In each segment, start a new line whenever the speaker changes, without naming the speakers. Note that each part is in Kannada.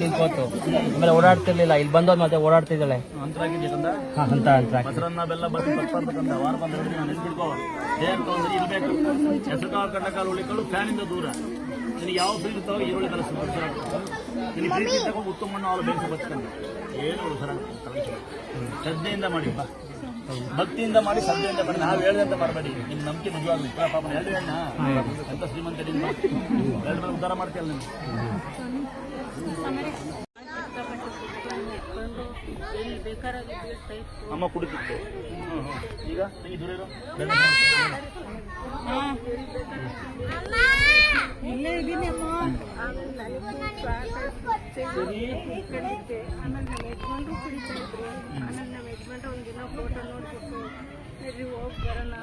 ಇಪ್ಪತ್ತು ಆಮೇಲೆ ಓಡಾಡ್ತಿರ್ಲಿಲ್ಲ, ಇಲ್ಲಿ ಬಂದೋದ್ ಮತ್ತೆ ಓಡಾಡ್ತಿದ್ದಾಳೆ.
ಮೊಸರನ್ನ ಬೆಲ್ಲ ಬಸ್ ತಪ್ಪಂತಂದ ವಾರ ಬಂದ ನೆನ್ಪಿಡ್ಕೋ. ಏನ್ ತೊಂದ್ರೆ ಇರ್ಬೇಕು, ಹೆಸರುಕಾಳು ಕಡ್ಲೆಕಾಳು ಉಳಿಕಾಳು ಫ್ಯಾನಿಂದ ದೂರ. ನಿನಗೆ ಯಾವ ಫೀಲ್ ಇರ್ತಾವ ಈರುಳ್ಳಿ ಕಲಸ ನಿನಗೆ ಪ್ರೀತಿ ತಗೊಂಡು ಉತ್ತಮ ಮಣ್ಣು ಅವಳು ಬೇಯಿಸಿ ಬಚ್ಕೊಂಡು ಏನು ಸರ ಶ್ರದ್ಧೆಯಿಂದ ಮಾಡಿ, ಭಕ್ತಿಯಿಂದ ಮಾಡಿ, ಶ್ರದ್ಧೆಯಿಂದ ಮಾಡಿ. ನಾವು ಹೇಳಿದಂತ ಮಾಡಬೇಡಿ. ನಿಮ್ಮ ನಂಬಿಕೆ ನಿಜವಾಗ್ಲಿ ಪಾಪ ಎರಡು ಹೆಣ್ಣ ಎಂತ ಶ್ರೀಮಂತರಿಂದ ಎರಡು ಮೇಲೆ ಉದ್ಧಾರ ಮಾಡ್ತೀಯಲ್ಲ ನೀನು. ಅಮ್ಮ ಕುಡಿತಿತ್ತು, ಈಗ ನೀ ದೂರ ಇರೋ.
ಇಲ್ಲೇ ಇದ್ದೀನಿ ಅಮ್ಮ.
ಸರಿ
ಆಮೇಲೆ ನಮ್ಮ ಯಜಮಾನ್ರು ಕುಡಿತಾ ಇದ್ರು. ಆಮೇಲೆ ನಮ್ಮ ಯಜಮಾನ್ರು ಒಂದಿನ ಫೋಟೋ ನೋಡ್ಬಿಟ್ಟು ಸರಿ ಹೋಗಿ ಬರೋಣ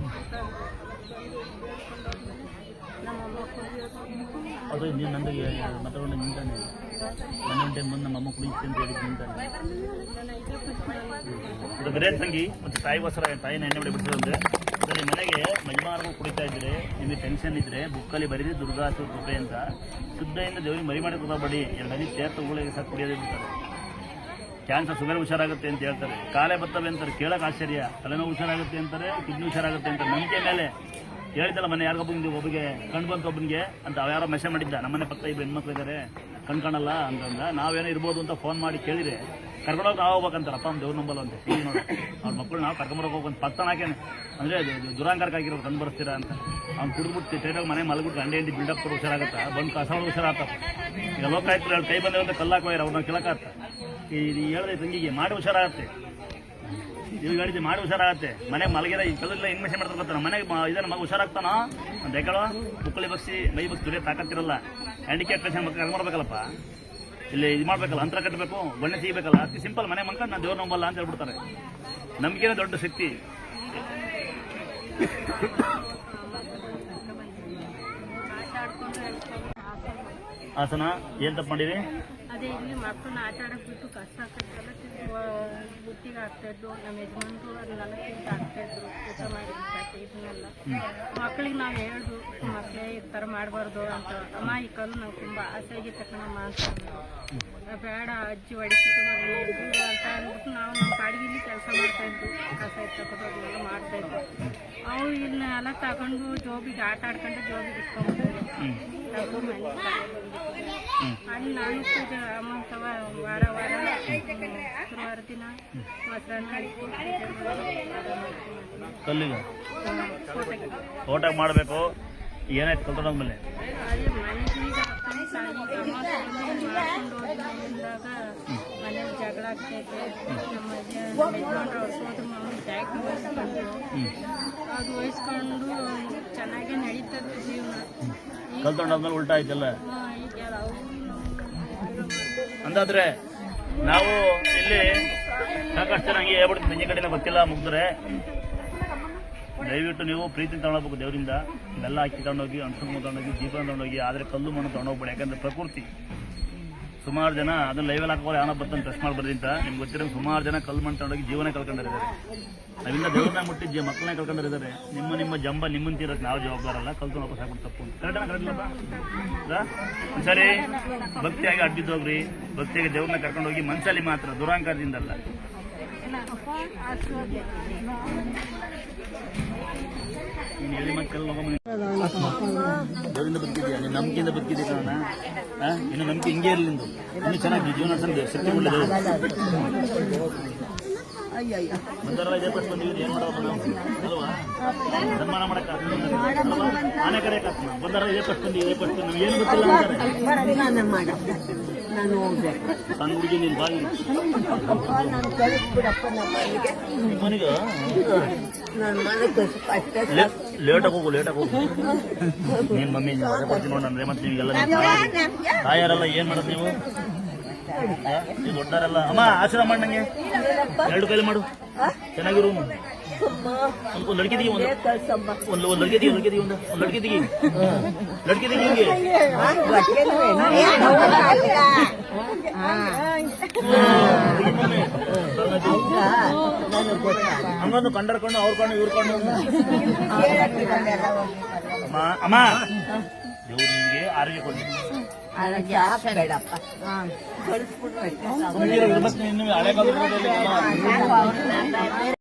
ಅಂತ ನಮ್ಮಮ್ಮ
ಅದು ನೀವು ನಂದಿಗೆ ಮಾತಾಡೋಣ ನಿಂತಾನೆ ನನ್ನ ಟೈಮ್ ಬಂದು ನಮ್ಮಮ್ಮ ಕುಡಿಯುತ್ತೆ ಅಂತ ಹೇಳಿದ್ದು ನಿಂತಾನೆ. ಇದು ಬೇರೆ ತಂಗಿ ಮತ್ತು ತಾಯಿಗೋಸ್ಕರ ತಾಯಿನ ಎಣ್ಣೆ ಹೊಡಿ ಬಿಡ್ತಿರಂದ್ರೆ ಅದರಲ್ಲಿ ಮನೆಗೆ ಯಜಮಾನರು ಕುಡಿತಾ ಇದ್ರೆ ನಿಮಗೆ ಟೆನ್ಷನ್ ಇದ್ರೆ ಬುಕ್ಕಲ್ಲಿ ಬರೀರಿ ದುರ್ಗಾ ಕೃಪೆ ಅಂತ ಶುದ್ಧದಿಂದ ದೇವರಿಗೆ ಮರಿ ಮಾಡಿ ಕೊಡಬೇಡಿ. ಎರಡು ಹನಿ ತೇರ್ ತಗೊಳ್ಳಿಗೆ ಸಾಕು ಕುಡಿಯೋದೇ ಬಿಡ್ತಾರೆ. ಕ್ಯಾನ್ಸರ್ ಶುಗರ್ ಹುಷಾರಾಗುತ್ತೆ ಅಂತ ಹೇಳ್ತಾರೆ, ಕಾಲೇ ಬರ್ತವೆ ಅಂತಾರೆ, ಕೇಳಕ್ಕೆ ಆಶ್ಚರ್ಯ. ತಲೆನೋವು ಹುಷಾರಾಗುತ್ತೆ ಅಂತಾರೆ, ಕಿಡ್ನಿ ಹುಷಾರಾಗುತ್ತೆ ಅಂತಾರೆ. ನಂಬಿಕೆ ಮೇಲೆ ಹೇಳಿದ್ದಲ್ಲ ಮೊನ್ನೆ ಒಬ್ಬರಿಗೆ ಕಣ್ಣು ಬಂತು ಒಬ್ಬನಿಗೆ ಅಂತ ಯಾರೋ ಮೆಸೇಜ್ ಮಾಡಿದ್ದ. ನಮ್ಮನೆ ಪಕ್ಕ ಇಬ್ಬರು ಹೆಣ್ಮಕ್ಳು ಇದ್ದಾರೆ ಕಣ್ಕಾಣಲ್ಲ ಅಂತಂದ. ನಾವೇನೋ ಇರ್ಬೋದು ಅಂತ ಫೋನ್ ಮಾಡಿ ಕೇಳಿದ್ರೆ ಕರ್ಕೊಂಡೋಗಿ ಹೋಗ್ಬೇಕಂತಾರೆ. ಅಪ್ಪ ದೇವ್ರ ನಂಬಲ್ಲ ಅಂತ ಟಿವಿ ನೋಡಿ ಅವ್ರ ಮಕ್ಕಳು ನಾವು ಕರ್ಕೊಂಬರೋಕೆ ಹೋಗ್ಬೇಕಂತ ಪತ್ತನ ಹಾಕೇನೆ ಅಂದರೆ ದುರಾಂಕಾರಕ್ಕೆ ಹಾಕಿರೋರು ಕಂಡು ಬರ್ತೀರಾ ಅಂತ. ಅವ್ನು ಕುಡಿದ್ಬಿಟ್ಟು ಟೇಟಾಗಿ ಮನೆ ಮಲಗ್ಬಿಟ್ಟು ಗಂಡೆ ಹೆಂಡಿ ಬಿಲ್ಡಪ್ ಕೊಡು ಹುಷಾರಾಗುತ್ತಾ, ಬಂದು ಕಸಗಳು ಹುಷಾರಾಗ್ತಪ್ಪ. ಈಗ ಲೋಕಾಯುಕ್ತರು ಎರಡು ಕೈ ಬಂದಿರೋಂಥ ಕಲ್ಲಾಕ ಹೋಯ್ರು ಅವ್ರನ್ನ ಕೇಳಕ್ಕಾಗ್ತ. ಇದು ಹೇಳಿದೆ ತಂಗಿಗೆ ಮಾಡಿ ಹುಷಾರಾಗತ್ತೆ, ನೀವು ಹೇಳಿದ್ದೆ ಮಾಡಿ ಹುಷಾರಾಗತ್ತೆ. ಮನೆ ಮಲಗಿರ ಈ ಕಲ್ಲ ಹೆಂಗ್ ಮೆಸೇಜ್ ಮಾಡ್ತಾರೆ ಗೊತ್ತಾನ. ಮನೆಗೆ ಇದನ್ನ ಮಗ ಹುಷಾರಾಗ್ತಾನ ಅಂತ ಯಾಕೋ ಮುಕ್ಕಳಿ ಬಗ್ಸಿ ಮೈ ಬಗ್ಸಿ ದುಡಿಯೋ ತಾಕತ್ತಿರಲ್ಲ. ಹ್ಯಾಂಡಿಕ್ಯಾಪ್ ಪೇಷಂಟ್ ಮಕ್ಕಳು ಕರ್ಕೊಂಡು ಬರ್ಬೇಕಲ್ಲಪ್ಪ, ಇಲ್ಲಿ ಇದು ಮಾಡ್ಬೇಕಲ್ಲ, ಅಂತರ ಕಟ್ಟಬೇಕು, ಬಣ್ಣೆ ಸಿಗಬೇಕಲ್ಲ. ಅತಿ ಸಿಂಪಲ್ ಮನೆ ಮನ್ಕೊಂಡು ನಾನು ದೇವ್ರ ನಂಬಲ್ಲ ಅಂತ ಹೇಳ್ಬಿಡ್ತಾರೆ. ನಂಬಿಕೆನೇ ದೊಡ್ಡ ಶಕ್ತಿ. ಹಾಸನ ಏನ್ ತಪ್ಪು ಮಾಡಿರಿ?
ಅದೇ ಇಲ್ಲಿ ಮಕ್ಕಳನ್ನ ಆಟ ಆಡಕ್ ಬಿಟ್ಟು ಕಷ್ಟ ಆಗ್ತದಲ್ಲ ಬುಟ್ಟಿಗೆ ಆಗ್ತಾಯಿದ್ದು. ನಮ್ಮ ಯಜಮಾನ್ರು ಅದನ್ನೆಲ್ಲ ತಿಂತ ಆಗ್ತಾಯಿದ್ರು ಊಟ ಮಾಡಿ ಇದನ್ನೆಲ್ಲ. ಮಕ್ಕಳಿಗೆ ನಾವು ಹೇಳ್ದು ಮಕ್ಕಳೇ ಈ ಥರ ಮಾಡಬಾರ್ದು ಅಂತ. ಅಮ್ಮ ಈ ಕಲ್ಲು ನಾವು ತುಂಬ ಆಸೆಯಾಗಿ ತಗೊಳಮ್ಮ ಅಂತ ಬೇಡ ಅಜ್ಜಿ ಹೊಡಿತಿತ್ತು ಅಂತ ಅಂದ್ಬಿಟ್ಟು ನಾವು ನಮ್ಮ ಪಾಡಿಗೆ ಕೆಲಸ ಮಾಡ್ತಾಯಿದ್ದು. ಕಸ ಎತ್ತಕೊಂಡು ಅದನ್ನೆಲ್ಲ ಮಾಡ್ತಾಯಿದ್ದು. ಅವು ಇದನ್ನೆಲ್ಲ ತಗೊಂಡು ಜೋಬಿಗೆ ಆಟ ಆಡ್ಕೊಂಡು ಜೋಬಿಗೆ ಇಟ್ಕೊಂಡ್ಬಿಟ್ಟಿದ್ರು. ಅಲ್ಲಿ ನಾನು ಪೂಜೆ ಅಮ್ಮಂತವ ವಾರ ಶುಕ್ರವಾರ ದಿನ ಮೊಸರನ್ನ
ಕಲ್ಲಿಗೆ ತೋಟಕ್ಕೆ ಮಾಡಬೇಕು. ಏನಾಯ್ತು ಕಲ್ತೊಂಡ್ಮೇಲೆ?
ಅದೇ ಮನೆಗೆ ಮಾಡ್ಕೊಂಡು ಹೋಗಿದ್ದಾಗ ಮನೇಲಿ ಜಗಳ ಆಗ್ತೈತೆ. ನಮ್ಮ ಯಜಮಾನ್ರು ಅವ್ರು ಸೋದು ಮಾಮೂಲಿ ಟ್ಯಾಕ್ಟ್ರಿ ವಹಿಸ್ಕೊಂಡು ಅದು ವಹಿಸ್ಕೊಂಡು ಚೆನ್ನಾಗೇ ನಡೀತದೆ ಜೀವನ.
ಕಲ್ತೊಂಡಾದ್ಮೇಲೆ ಉಲ್ಟಾ ಆಯ್ತಲ್ಲ. ಅಂದಾದ್ರೆ ನಾವು ಇಲ್ಲಿ ಸಾಕಷ್ಟು ಜನ ಹಂಗೆ ಹೇಳ್ಬಿಡ್ತೀವಿ, ನಿಜ ಕಡೆನ ಗೊತ್ತಿಲ್ಲ ಮುಗ್ದ್ರೆ ದಯವಿಟ್ಟು ನೀವು ಪ್ರೀತಿ ತಗೊಂಡೋಗ್ಬೇಕು ದೇವರಿಂದ. ಬೆಲ್ಲ ಹಾಕಿ ತಗೊಂಡೋಗಿ, ಅಣಸು ತಗೊಂಡೋಗಿ, ದೀಪ ತಗೊಂಡೋಗಿ. ಆದರೆ ಕಲ್ಲು ಮಣ್ಣು ತಗೊಂಡೋಗ್ಬೇಡಿ, ಯಾಕಂದ್ರೆ ಪ್ರಕೃತಿ. ಸುಮಾರು ಜನ ಅದನ್ನ ಲೈವಲ್ಲಿ ಹಾಕೋರು ಯಾವನ ಬರ್ತಂತ ಟೆಸ್ಟ್ ಮಾಡ್ಬಾರ್ದು ಅಂತ ನಿಮ್ಗೆ ಗೊತ್ತಿರೋ ಸುಮಾರು ಜನ ಕಲ್ಲು ಮಣ್ಣು ತಗೊಂಡೋಗಿ ಜೀವನ ಕಳ್ಕೊಂಡಿದ್ದಾರೆ. ನಾವಿಂದ ದೇವ್ರನ್ನ ಮುಟ್ಟಿ ಮಕ್ಕಳನ್ನ ಕಳ್ಕೊಂಡಿದ್ದಾರೆ. ನಿಮ್ಮ ಜಂಬ ನಿಮ್ಮನ್ನ ತೀರಕ್ಕೆ ನಾವು ಜವಾಬ್ದಾರಲ್ಲ. ಕಲ್ತು ವಾಪಸ್ ಹಾಕ್ಬಿಟ್ಟು ತಪ್ಪು ಕರೆಕ್ಟಲ್ಲ ಸರಿ. ಭಕ್ತಿಯಾಗಿ ಅಡ್ಬಿದ್ದೋಗ್ರಿ, ಭಕ್ತಿಯಾಗಿ ದೇವ್ರನ್ನ ಕರ್ಕೊಂಡೋಗಿ ಮನಸ್ಸಲ್ಲಿ ಮಾತ್ರ, ದುರಾಂಕಾರದಿಂದಲ್ಲ. ನೀನು ಹೇಳಿ ಮಕ್ಕಳು ದೇವರಿಂದ ಬದುಕಿದ್ಯಾ, ನೀನು ನಂಬಿಕೆಯಿಂದ ಬದುಕಿದ್ಯಾ ಕಾರಣ. ಇನ್ನು ನಂಬಿಕೆ ಹಿಂಗೆ ಇರಲಿ, ಇನ್ನೂ ಚೆನ್ನಾಗಿ ಜೀವನ ನಡೆಸಲು ಶಕ್ತಿ ಒಳ್ಳೆಯದು. ಬಂದಾರಲ್ಲ ಇದೇ ಪಟ್ಟು ಬಂದಿದ್ದೀವಿ, ಏನು ಮಾಡೋದು ನಾವು ಅಲ್ವಾ? ಸನ್ಮಾನ ಮಾಡಕ್ಕೆ ಆನೆ ಕರೆಯಕ್ಕೆ ಆಗ್ತದೆ. ಬಂದಾರಲ್ಲ ಇದೇ ಪಟ್ಟು ಬಂದು ಇದೇ ಪಟ್ಟು ನಮ್ಗೆ ಏನು ಗೊತ್ತಿಲ್ಲ ಅಂತಾರೆ. ಸಣ್ಣ ಹುಡುಗಿ ನೀನು ಬಾಗಿ ಮನೆಗೆ ಲೇಟಾಗಿ ಹೋಗು ನೀನು ಮಮ್ಮಿ ಬರ್ತೀನಿ ನೋಡ್ರಿ. ಮತ್ತೆ ನೀವೆಲ್ಲ ತಾಯಾರಲ್ಲ ಏನು ಮಾಡೋದು ನೀವು ದೊಡ್ಡಾರಲ್ಲ. ಅಮ್ಮ ಆಶ್ರಮ ಮಾಡಿ ನಂಗೆ ಎರಡು ಕೈಲಿ ಮಾಡು, ಚೆನ್ನಾಗಿರು. ಒಂದು ಲಡ್ಕಿ ತೆಗಿ, ಒಂದು ಲಡ್ಕಿ ತೆಗಿ, ಒಂದು ಲಡ್ಕಿ ತೆಗಿ, ಲಡ್ಕಿ ತೆಗಿ ಹಿಂಗೆ. ಹಂಗೊಂದು ಕಂಡರ್ಕೊಂಡು ಅವ್ರ ಕೊಂಡು ಇವ್ರ ಕೊಂಡು. ಅಮ್ಮ ದೇವ್ರು ನಿಮಗೆ ಆರೋಗ್ಯ ಕೊಡಿ,
ಬೇಡಪ್ಪ ಕಳಿಸ್ಬಿಟ್ರೆ
ಇನ್ನು ಹಳೆ ಕಾಲದ